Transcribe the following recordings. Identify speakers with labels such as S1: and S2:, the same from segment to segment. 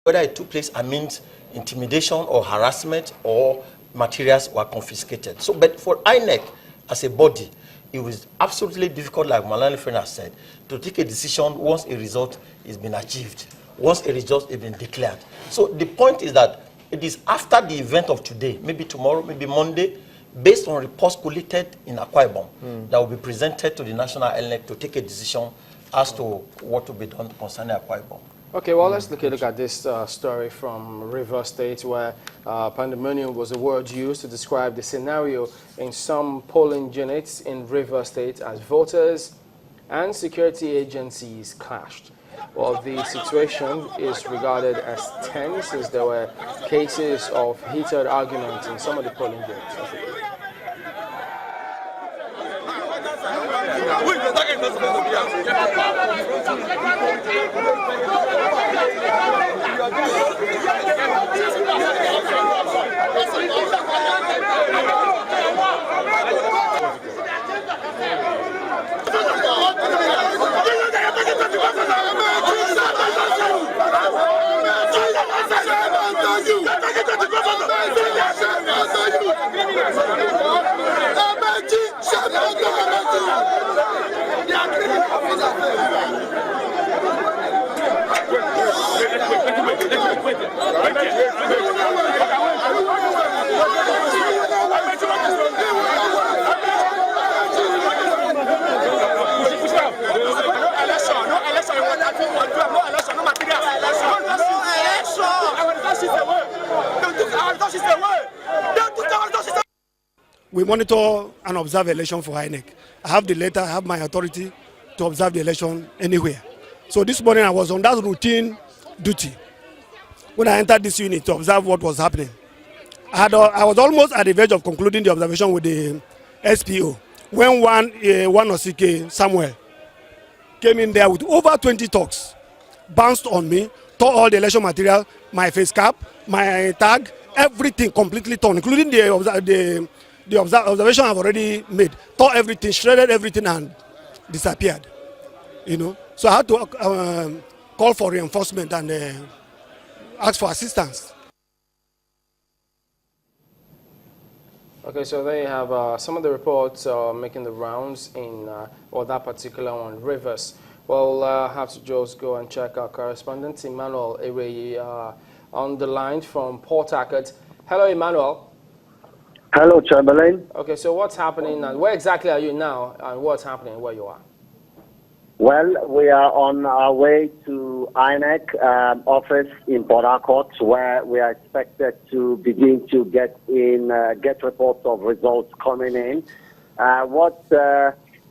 S1: whether it took place amidst intimidation or harassment or materials were confiscated. So, but for INEC as a body, it was absolutely difficult, like Malani Friend has said, to take a decision once a result has been achieved, once a result has been declared. So the point is that it is after the event of today, maybe tomorrow, maybe Monday, based on reports collected in Akwa Ibom, that will be presented to the National INEC to take a decision as to what will be done concerning Akwa Ibom.
S2: Okay, well, let's look at this story from Rivers State, where pandemonium was a word used to describe the scenario in some polling units in Rivers State as voters and security agencies clashed. Well, the situation is regarded as tense as there were cases of heated arguments in some of the polling units.
S3: We monitor and observe election for INEC. I have the letter, I have my authority to observe the election anywhere. So this morning I was on that routine duty when I entered this unit to observe what was happening. I was almost at the verge of concluding the observation with the SPO when one Osike Samuel came in there with over 20 talks, bounced on me, tore all the election material, my face cap, my tag, everything completely torn, including the observation I've already made, tore everything, shredded everything, and disappeared. You know, so I had to call for reinforcement and ask for assistance.
S2: Okay, so there you have some of the reports making the rounds in or that particular one, Rivers. Well, I have to just go and check our correspondent, Emmanuel Eweyi, on the line from Port Harcourt. Hello, Emmanuel.
S4: Hello, Chamberlain.
S2: Okay, so what's happening and where exactly are you now and what's happening where you are?
S4: Well, we are on our way to INEC office in Port Harcourt, where we are expected to begin to get reports of results coming in.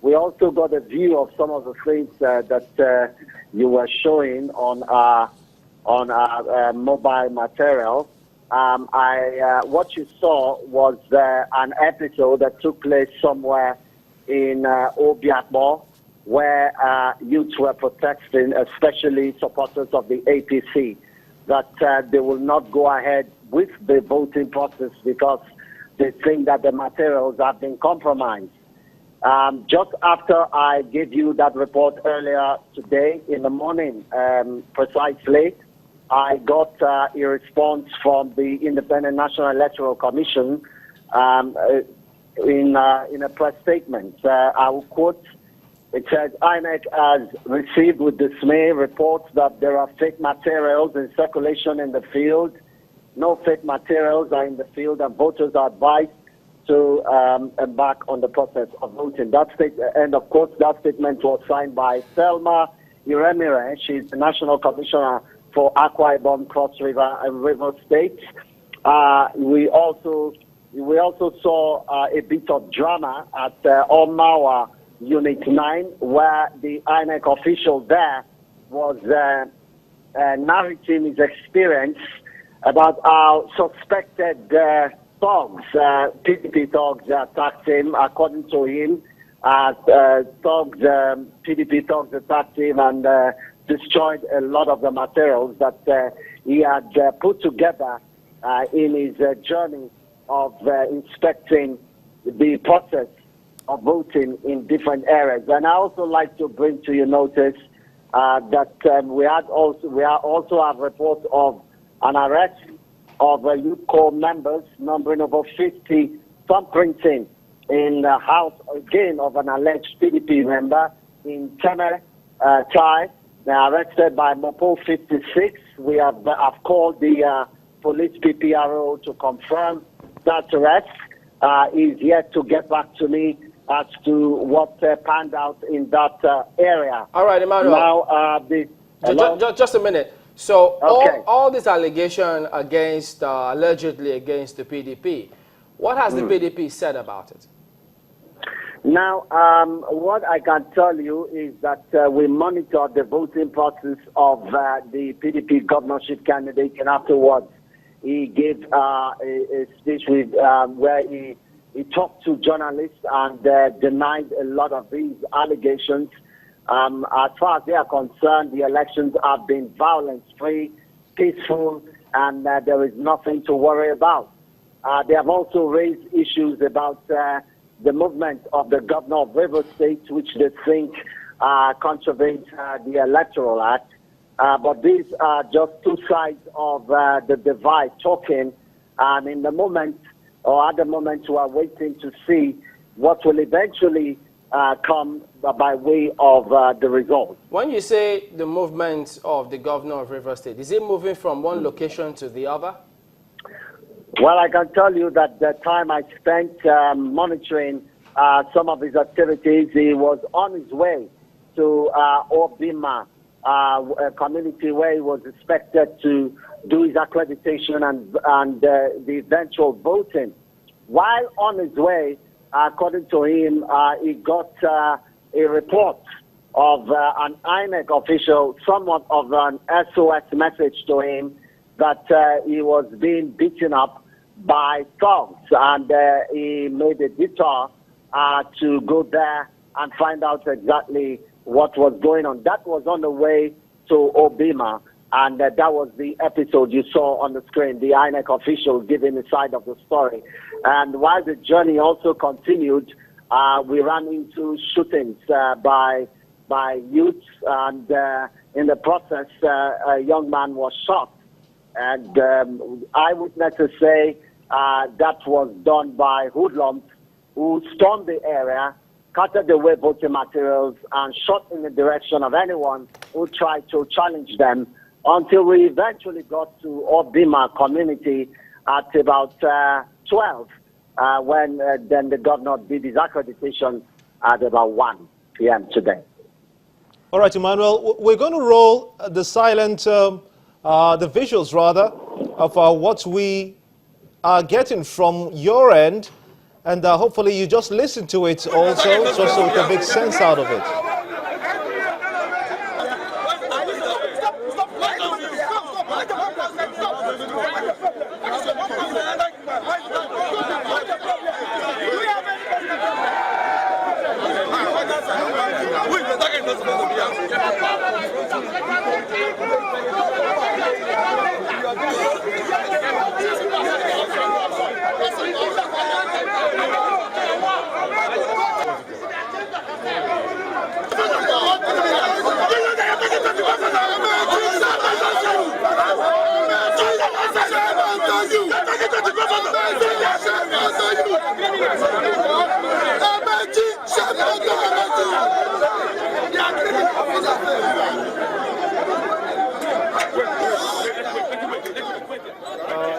S4: We also got a view of some of the things that you were showing on our mobile material. What you saw was an episode that took place somewhere in Obiakbo, where youths were protesting, especially supporters of the APC, that they will not go ahead with the voting process because they think that the materials have been compromised. Just after I gave you that report earlier today in the morning, precisely, I got a response from the Independent National Electoral Commission in a press statement. I will quote. It says, INEC has received with dismay reports that there are fake materials in circulation in the field. No fake materials are in the field, and voters are advised to embark on the process of voting. And of course, that statement was signed by Selma Iremire. She's the National Commissioner for Akwa Ibom, Cross River, and River States. We also saw a bit of drama at Omawa Unit 9, where the INEC official there was narrating his experience about how suspected thugs, PDP thugs, attacked him. According to him, PDP thugs attacked him and destroyed a lot of the materials that he had put together in his journey of inspecting the process of voting in different areas. And I also like to bring to your notice we also have reports of an arrest of youth corps members numbering over 50 thumbprinting in the house again of an alleged PDP member in Teme, Chai. They are arrested by Mopo 56. We have called the police PPRO to confirm that arrest. Is yet to get back to me as to what panned out in that area.
S2: All right, Emmanuel.
S4: Now,
S2: just a minute. So
S4: okay.
S2: all this allegation against, allegedly against the PDP, what has the PDP said about it?
S4: Now, what I can tell you is that we monitor the voting process of the PDP governorship candidate, and afterwards he gave a speech with, where he talked to journalists and denied a lot of these allegations. As far as they are concerned, the elections have been violence-free, peaceful, and there is nothing to worry about. They have also raised issues about the movement of the governor of Rivers State, which they think contravenes the Electoral Act. But these are just two sides of the divide talking, and in the moment, or at the moment, we are waiting to see what will eventually come by way of the result.
S2: When you say the movement of the governor of Rivers State, is it moving from one location to the other?
S4: Well, I can tell you that the time I spent monitoring some of his activities, he was on his way to Obima, a community where he was expected to do his accreditation and the eventual voting. While on his way, according to him, he got a report of an INEC official, somewhat of an SOS message to him that he was being beaten up by thugs, and he made a detour to go there and find out exactly what was going on. That was on the way to Obima, and that was the episode you saw on the screen, the INEC official giving the side of the story. And while the journey also continued, we ran into shootings by youths, and in the process, a young man was shot. And eyewitnesses say that was done by hoodlums who stormed the area, cutted away voting materials, and shot in the direction of anyone who tried to challenge them, until we eventually got to Obima community at about 12, when then the governor did his accreditation at about 1 p.m. today.
S5: All right, Emmanuel, we're going to roll the the visuals rather, of what we are getting from your end, and hopefully you just listen to it also, just so we can make sense out of it.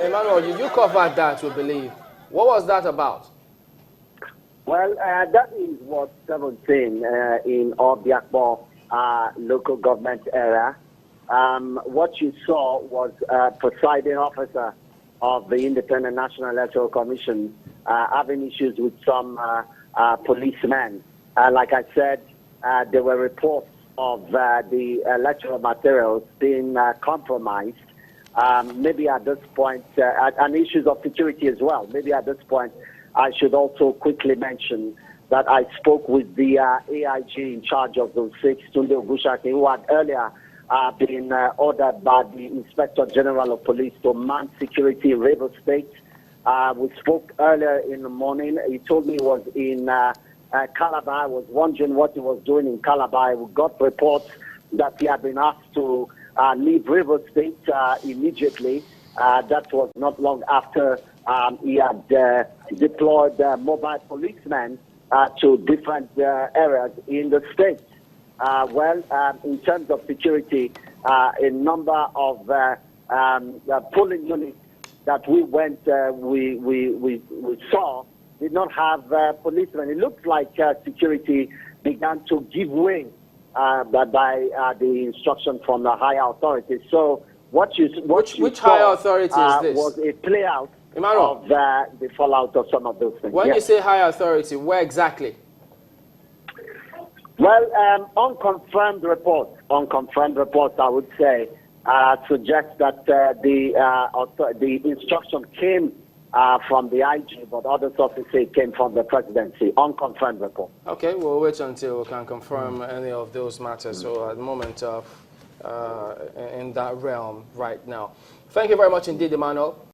S2: Emmanuel, you covered that, we believe. What was that about?
S4: Well, that is what 17 in Otukpo local government area. What you saw was a presiding officer of the Independent National Electoral Commission having issues with some policemen. Like I said, there were reports of the electoral materials being compromised. Maybe at this point, and issues of security as well. Maybe at this point, I should also quickly mention that I spoke with the AIG in charge of those 6, Tunde Ogushaki, who had earlier been ordered by the Inspector General of Police to man security in Rivers State. We spoke earlier in the morning. He told me he was in Calabar. I was wondering what he was doing in Calabar. We got reports that he had been asked to leave River State immediately. That was not long after he had deployed mobile policemen to different areas in the state. In terms of security, a number of polling units that we went, we saw did not have policemen. It looked like security began to give way by the instruction from the higher authorities. So
S2: which higher authority is this?
S4: Was a play out
S2: Emmanuel,
S4: of the fallout of some of those things.
S2: When you say higher authority, where exactly?
S4: Well, unconfirmed reports, I would say, suggest that the instruction came from the IG, but other sources say it came from the presidency. Unconfirmed report.
S2: Okay, we'll wait until we can confirm any of those matters. So at the moment, in that realm right now. Thank you very much indeed, Emmanuel.